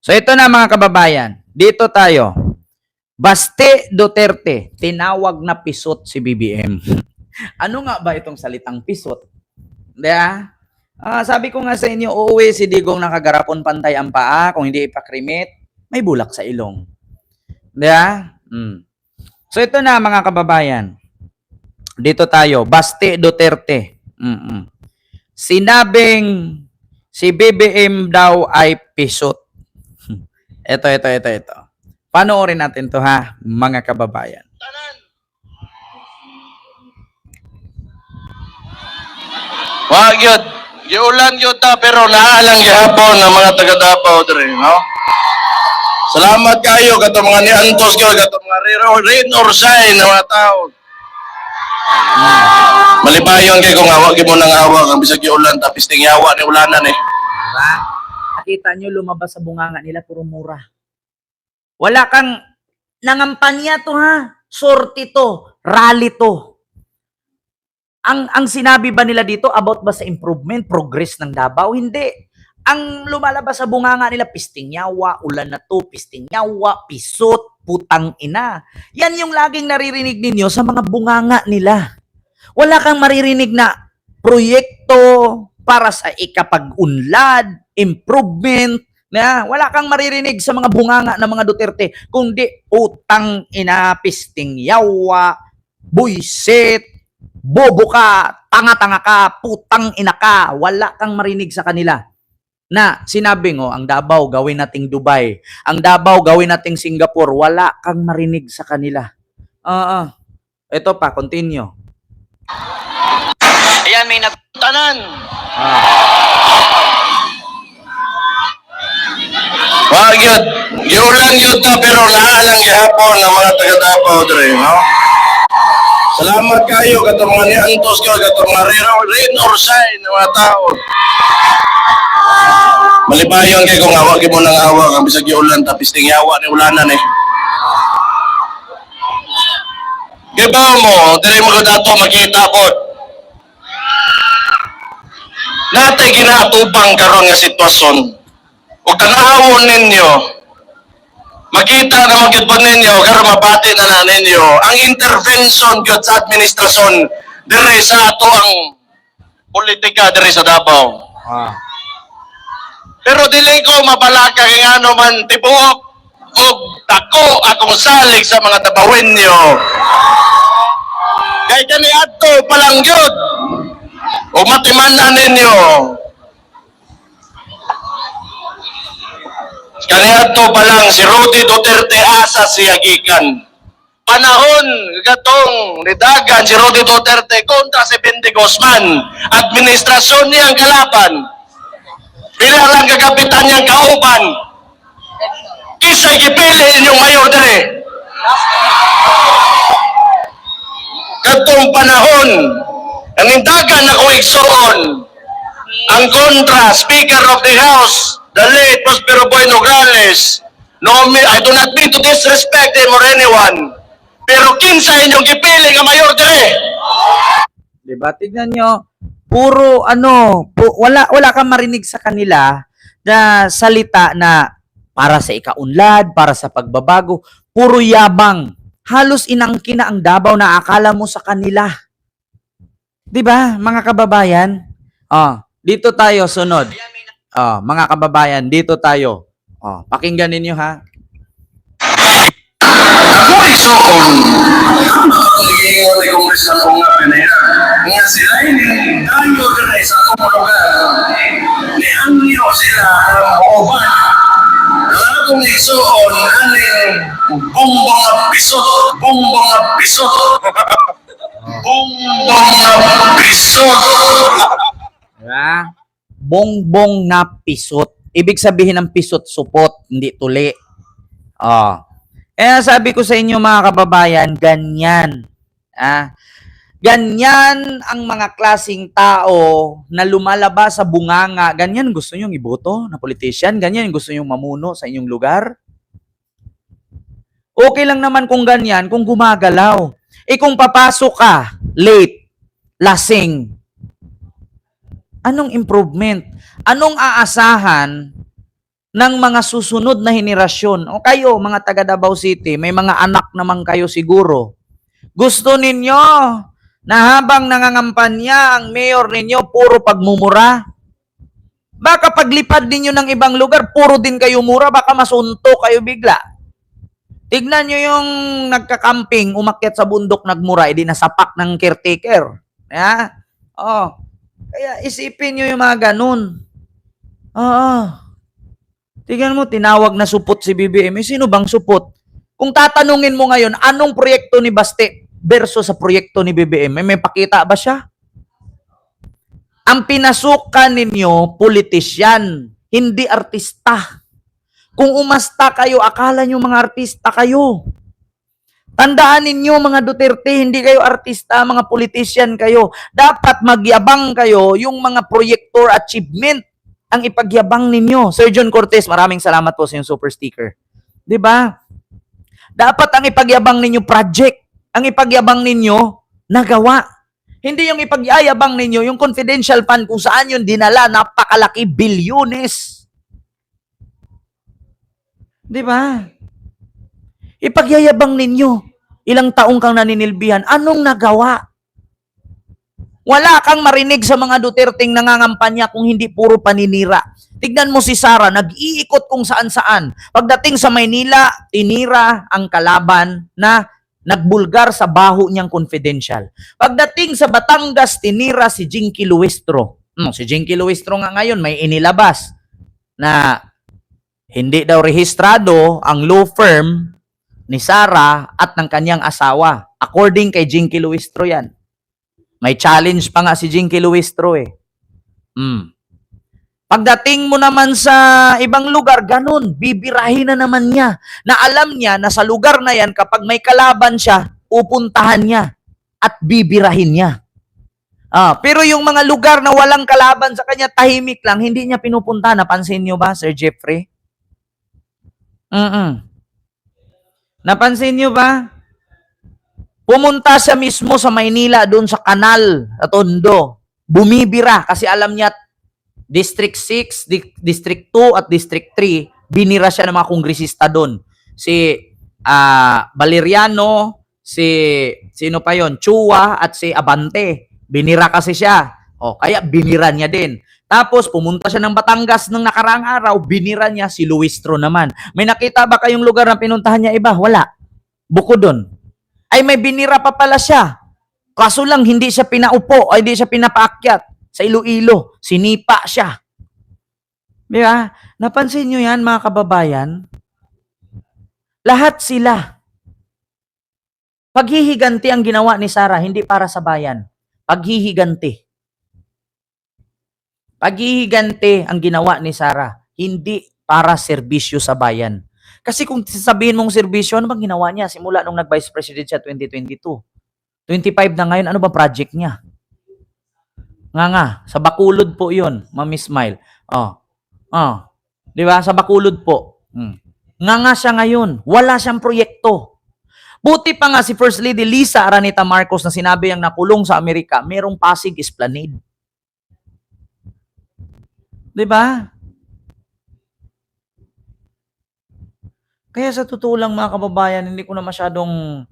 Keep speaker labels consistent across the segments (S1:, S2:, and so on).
S1: So ito na mga kababayan, dito tayo. Baste Duterte, tinawag na pisot si BBM. Ano nga ba itong salitang pisot? Diba? Sabi ko nga sa inyo, uuwi si Digong nakagarapon pantay ang paa, kung hindi ipakrimit, may bulak sa ilong. Diba? So ito na mga kababayan, dito tayo, Baste Duterte. Sinabing si BBM daw ay pisot. Ito. Panoorin natin to ha, mga kababayan.
S2: Wag yun. Giulan yun ta, pero naalang gihapon ng mga taga Davao dre, no? Salamat kayo, kato mga niantos kayo, kato mga rain or shine ng mga tao. Malipayon kayo kung awag mo ng awag, ang bisag giulan, tapos tingyawa ni ulanan eh.
S1: Diba? Nakita nyo, lumabas sa bunganga nila, puro mura. Wala kang nangampanya to ha. Sorti to. Rally to. Ang sinabi ba nila dito about ba sa improvement, progress ng Davao? Hindi. Ang lumalabas sa bunganga nila, pistingyawa, ulan na to, pistingyawa, pisot, putang ina. Yan yung laging naririnig ninyo sa mga bunganga nila. Wala kang maririnig na proyekto para sa ikapag-unlad, improvement, na wala kang maririnig sa mga bunganga ng mga Duterte, kundi utang ina, pistingyawa, buisit, bobo ka, tanga-tanga ka, putang ina ka. Wala kang marinig sa kanila na sinabi ngo, ang Davao gawin nating Dubai, ang Davao gawin nating Singapore. Wala kang marinig sa kanila. Ito pa, continue.
S2: Ayan, may nagtanan. Wag yun. Giulan yun ta, pero naalang gihapon ng mga taga Davao dre, no? Salamat kayo, kato mga niantos kayo, kato mga rain or shine ng mga tao. Malipayon kayo kung awag mo ng awag, ang bisag giulan, tapos tingyawa ni ulanan eh. Giba mo, dili mo dato makita po. Natay ginaatubang karon nga sitwasyon. Ug tanawon ninyo, makita na magid po ninyo, karon mabati na ninyo ang intervention gyud sa administrasyon diri sa ato ang politika diri sa Davao. Pero dili ko mabalaka kay ngano man tibuok og dako akong salig sa mga Dabawenyo. Kay kani adto palang gyud. O matimanan ninyo. Kani adto palang si Rudy Duterte asa siya gikan. Panahon gatong nidagan si Rudy Duterte kontra si Bendy Guzman. Administrasyon niyang kalaban. Bilang lang kagapitan niyang kauban. Kisa'y gipili inyong mayor dere. Katong panahon, ang indagan na kuigsoon, ang kontra, Speaker of the House, the late Prospero Boy Nograles. No, I do not mean to disrespect him or anyone. Pero kinsa inyong gipili nga mayor dere?
S1: Diba? Tignan nyo, puro wala kang marinig sa kanila na salita na para sa ikaunlad, para sa pagbabago, puro yabang. Halos inangkin na ang Davao na akala mo sa kanila. Diba, mga kababayan? Dito tayo, sunod. Mga kababayan, dito tayo. Pakinggan ninyo ha.
S2: Ako isokon. Naging ni Congressman ko nga pinaya. Nga sila ini tayo dere sa komunidad. Ni anyo sila ang oban. Akong igsoon aning bongbong nga pisot, bongbong nga pisot. Bongbong nga pisot.
S1: Diba? Bongbong na pisot. Ibig sabihin ng pisot, supot, hindi tuli. Kaya sabi ko sa inyo mga kababayan, ganyan. Ganyan ang mga klasing tao na lumalabas sa bunganga. Ganyan gusto nyong iboto na politician. Ganyan gusto nyong mamuno sa inyong lugar. Okay lang naman kung ganyan, kung gumagalaw. Kung papasok ka, late, lasing, anong improvement? Anong aasahan ng mga susunod na henerasyon. O kayo, mga taga Davao City, may mga anak naman kayo siguro. Gusto ninyo na habang nangangampanya ang mayor ninyo, puro pagmumura? Baka paglipad ninyo ng ibang lugar, puro din kayo mura, baka masunto kayo bigla. Tignan nyo yung nagka-camping, umakyat sa bundok, nagmura, edi nasapak ng caretaker. Ya? Oh. Kaya isipin nyo yung mga ganun. Oo. Tignan mo, tinawag na supot si BBM. Eh, sino bang supot? Kung tatanungin mo ngayon, anong proyekto ni Baste versus sa proyekto ni BBM, may pakita ba siya? Ang pinasukan ninyo, politisyan, hindi artista. Kung umasta kayo, akala nyo mga artista kayo. Tandaan ninyo mga Duterte, hindi kayo artista, mga politisyan kayo. Dapat magyabang kayo yung mga proyektor achievement ang ipagyabang ninyo. Sir John Cortez, maraming salamat po sa yung super sticker. 'Di ba? Dapat ang ipagyabang ninyo project, ang ipagyabang ninyo nagawa. Hindi yung ipagyayabang ninyo yung confidential fund kung saan yun dinala, napakalaki, bilyones. 'Di ba? Ipagyayabang ninyo, ilang taong kang naninilbihan, anong nagawa? Wala kang marinig sa mga Duterteng nangangampanya kung hindi puro paninira. Tignan mo si Sara, nag-iikot kung saan-saan. Pagdating sa Maynila, tinira ang kalaban na nagbulgar sa baho niyang confidential. Pagdating sa Batangas, tinira si Jinky Luistro. Si Jinky Luistro nga ngayon may inilabas na hindi daw rehistrado ang law firm ni Sara at ng kanyang asawa. According kay Jinky Luistro yan. May challenge pa nga si Jinky Luistro eh. Pagdating mo naman sa ibang lugar, ganun, bibirahin na naman niya. Na alam niya na sa lugar na yan, kapag may kalaban siya, pupuntahan niya at bibirahin niya. Pero yung mga lugar na walang kalaban sa kanya, tahimik lang, hindi niya pinupunta. Napansin niyo ba, Sir Jeffrey? Napansin niyo ba? Pumunta siya mismo sa Maynila, doon sa kanal, sa Tondo. Bumibira kasi alam niya District 6, District 2 at District 3, binira siya ng mga kongresista doon. Si Valeriano, sino pa yon? Chua at si Abante. Binira kasi siya. Kaya binira niya din. Tapos pumunta siya ng Batangas nung nakaraang araw, binira niya si Luistro naman. May nakita ba kayong lugar na pinuntahan niya iba? Wala. Bukod doon. Ay may binira pa pala siya. Kaso lang hindi siya pinaupo, ay hindi siya pinapaakyat. Sa Iloilo, sinipa siya. Di ba? Napansin nyo yan, mga kababayan? Lahat sila. Paghihiganti ang ginawa ni Sara, hindi para sa bayan. Paghihiganti. Paghihiganti ang ginawa ni Sara, hindi para serbisyo sa bayan. Kasi kung sasabihin mong serbisyo, ano bang ginawa niya simula nung nag-vice president siya 2022? 25 na ngayon, ano ba project niya? Nga, sa Bacolod po yun, Ma'am Smile. Di ba? Sa Bacolod po. Nga siya ngayon. Wala siyang proyekto. Buti pa nga si First Lady Lisa Araneta Marcos na sinabi ang nakulong sa Amerika, merong Pasig Esplanade. Di ba? Kaya sa totoo lang mga kababayan, hindi ko na masyadong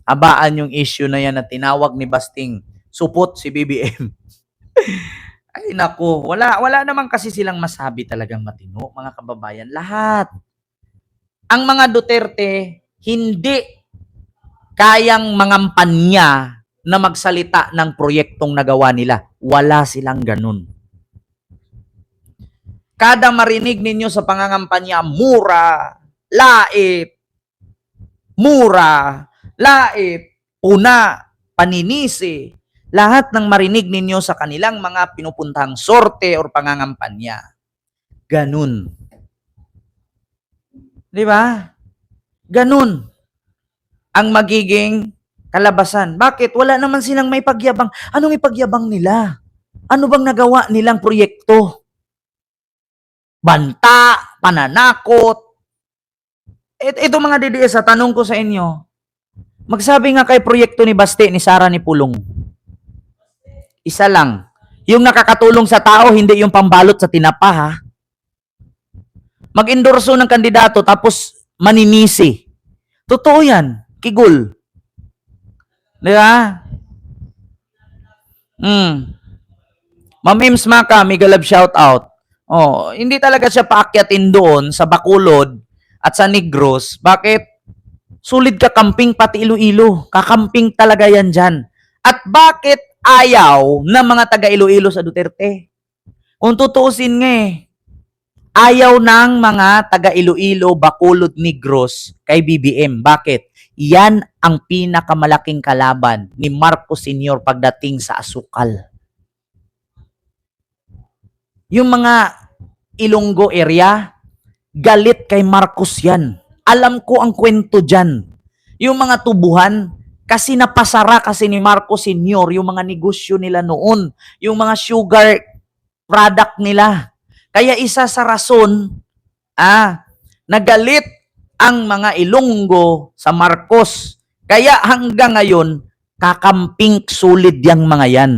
S1: abaan yung issue na yan na tinawag ni Basting supot si BBM. Ay nako, wala naman kasi silang masabi talagang matino, mga kababayan. Lahat. Ang mga Duterte, hindi kayang mangampanya na magsalita ng proyektong nagawa nila. Wala silang ganun. Kada marinig ninyo sa pangangampanya, mura, lait, puna, paninisi, lahat ng marinig ninyo sa kanilang mga pinupuntahang sorte or pangangampanya. Ganun. Di ba? Ganun ang magiging kalabasan. Bakit? Wala naman silang may pagyabang. Anong ipagyabang nila? Ano bang nagawa nilang proyekto? Banta, pananakot. Ito mga DDS, tanong ko sa inyo, magsabi nga kay proyekto ni Baste, ni Sara, ni Pulong. Isa lang. Yung nakakatulong sa tao, hindi yung pambalot sa tinapa, ha? mag-endorso ng kandidato tapos maninisi. Totoo yan. Kigul. Di ba? Ma'am Ims Maka, mega love shout out. Oh, hindi talaga siya paakyatin doon sa Bacolod at sa Negros. Bakit? Sulit ka kamping pati Iloilo. Kakamping talaga yan dyan. At bakit ayaw ng mga taga Iloilo sa Duterte? Kung tutuusin nga ayaw ng mga taga Iloilo, Bacolod, Negros kay BBM. Bakit? Yan ang pinakamalaking kalaban ni Marcos Sr. pagdating sa asukal. Yung mga Ilonggo area, galit kay Marcos yan. Alam ko ang kwento dyan. Yung mga tubuhan, kasi napasara kasi ni Marcos Sr. yung mga negosyo nila noon. Yung mga sugar product nila. Kaya isa sa rason, nagalit ang mga Ilonggo sa Marcos. Kaya hanggang ngayon, kakamping solid yang mga yan.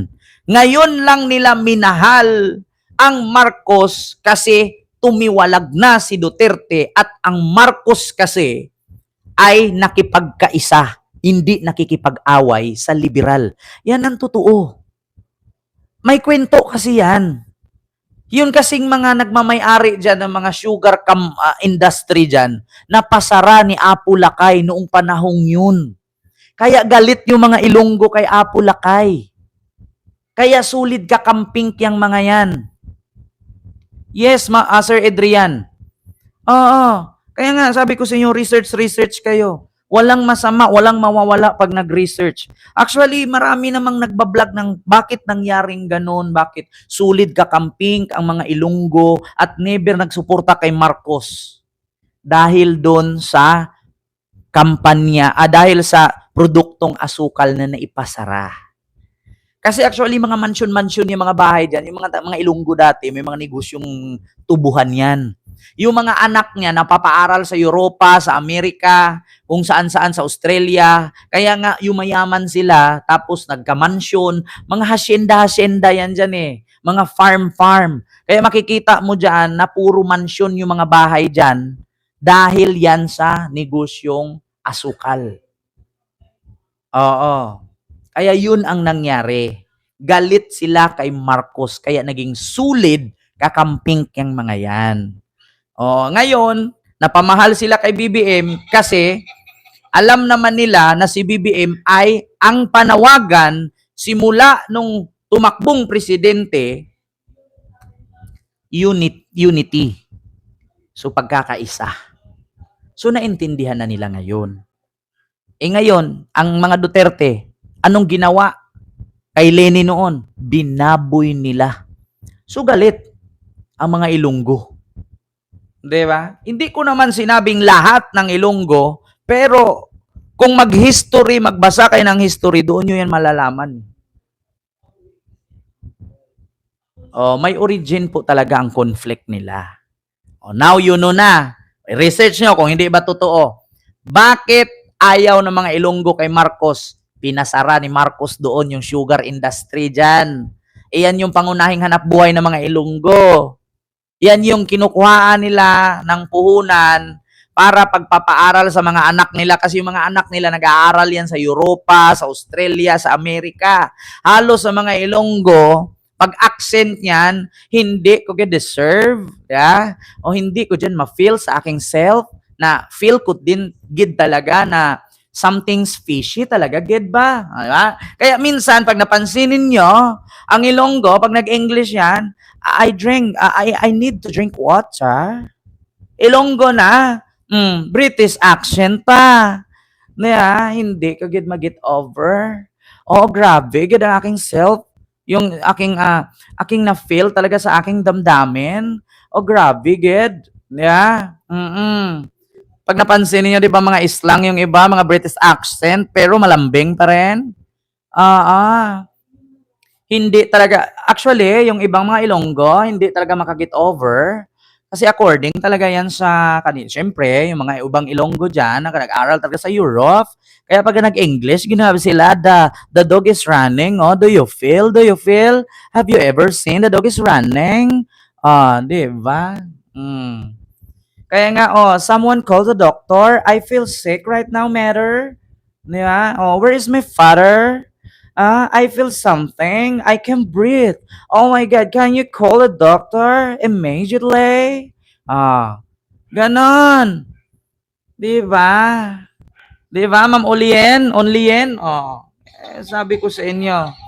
S1: Ngayon lang nila minahal ang Marcos kasi tumiwalag na si Duterte at ang Marcos kasi ay nakipagkaisa, hindi nakikipag-away sa liberal. Yan ang totoo. May kwento kasi yan. Yun kasing mga nagmamay-ari dyan ng mga sugar industry dyan, napasara ni Apo Lakay noong panahong yun. Kaya galit yung mga Ilonggo kay Apo Lakay. Kaya sulit kakamping yang mga yan. Yes, Sir Adrian. Oo. Kaya nga, sabi ko sa inyo, research kayo. Walang masama, walang mawawala pag nag-research. Actually, marami namang nagbablog ng bakit nangyaring ganun, bakit sulit kakamping ang mga Ilonggo at never nagsuporta kay Marcos. Dahil doon sa kampanya, dahil sa produktong asukal na naipasara. Kasi actually, mga mansion-mansion yung mga bahay dyan, yung mga Ilonggo dati, may mga negosyong tubuhan yan. Yung mga anak niya napapaaral sa Europa, sa Amerika, kung saan-saan sa Australia. Kaya nga, yumayaman sila, tapos nagka-mansion, mga hacienda yan dyan mga farm. Kaya makikita mo dyan na puro mansion yung mga bahay dyan dahil yan sa negosyong asukal. Oo. Kaya yun ang nangyari. Galit sila kay Marcos, kaya naging sulid kakamping yang mga yan. Ngayon, napamahal sila kay BBM kasi alam naman nila na si BBM ay ang panawagan simula nung tumakbong presidente, unity. So, pagkakaisa. So, naintindihan na nila ngayon. Ngayon, ang mga Duterte, anong ginawa kay Lenny noon? Binaboy nila. So, galit ang mga Ilonggo. Diba? Hindi ko naman sinabing lahat ng Ilonggo, pero kung mag-history, magbasa kayo ng history, doon nyo yan malalaman. May origin po talaga ang conflict nila. Now you know na. Research nyo kung hindi ba totoo. Bakit ayaw ng mga Ilonggo kay Marcos? Pinasara ni Marcos doon yung sugar industry dyan. Iyan yung pangunahing hanap buhay ng mga Ilonggo. Yan yung kinukuhaan nila ng puhunan para pagpapaaral sa mga anak nila kasi yung mga anak nila nag-aaral yan sa Europa, sa Australia, sa Amerika. Halos sa mga Ilonggo, pag-accent niyan, hindi ko deserve, o hindi ko dyan ma-feel sa aking self, na feel ko din gid talaga na something's fishy talaga, gid ba? Diba? Kaya minsan, pag napansinin nyo, ang Ilonggo, pag nag-English yan, I need to drink water. Ilonggo na, British accent pa. Hindi ko gid mag-get over. Grabe, gid ang aking self. Yung aking na-feel talaga sa aking damdamin. Grabe, gid. Pag napansin niyo, di ba, mga slang yung iba, mga British accent, pero malambing pa rin. Hindi talaga, actually, yung ibang mga Ilonggo, hindi talaga makaget over. Kasi according talaga yan sa kanila. Siyempre, yung mga ibang Ilonggo dyan, nag-aral talaga sa Europe. Kaya pag nag-English, ginawa sila, the dog is running. Do you feel? Have you ever seen the dog is running? Di ba? Kaya nga, someone call the doctor. I feel sick right now, matter. Di ba? Where is my father? I feel something. I can breathe. Oh my God, can you call a doctor immediately? Ganon. Di ba? Di ba, Ma'am Olien? Onlien? Sabi ko sa inyo.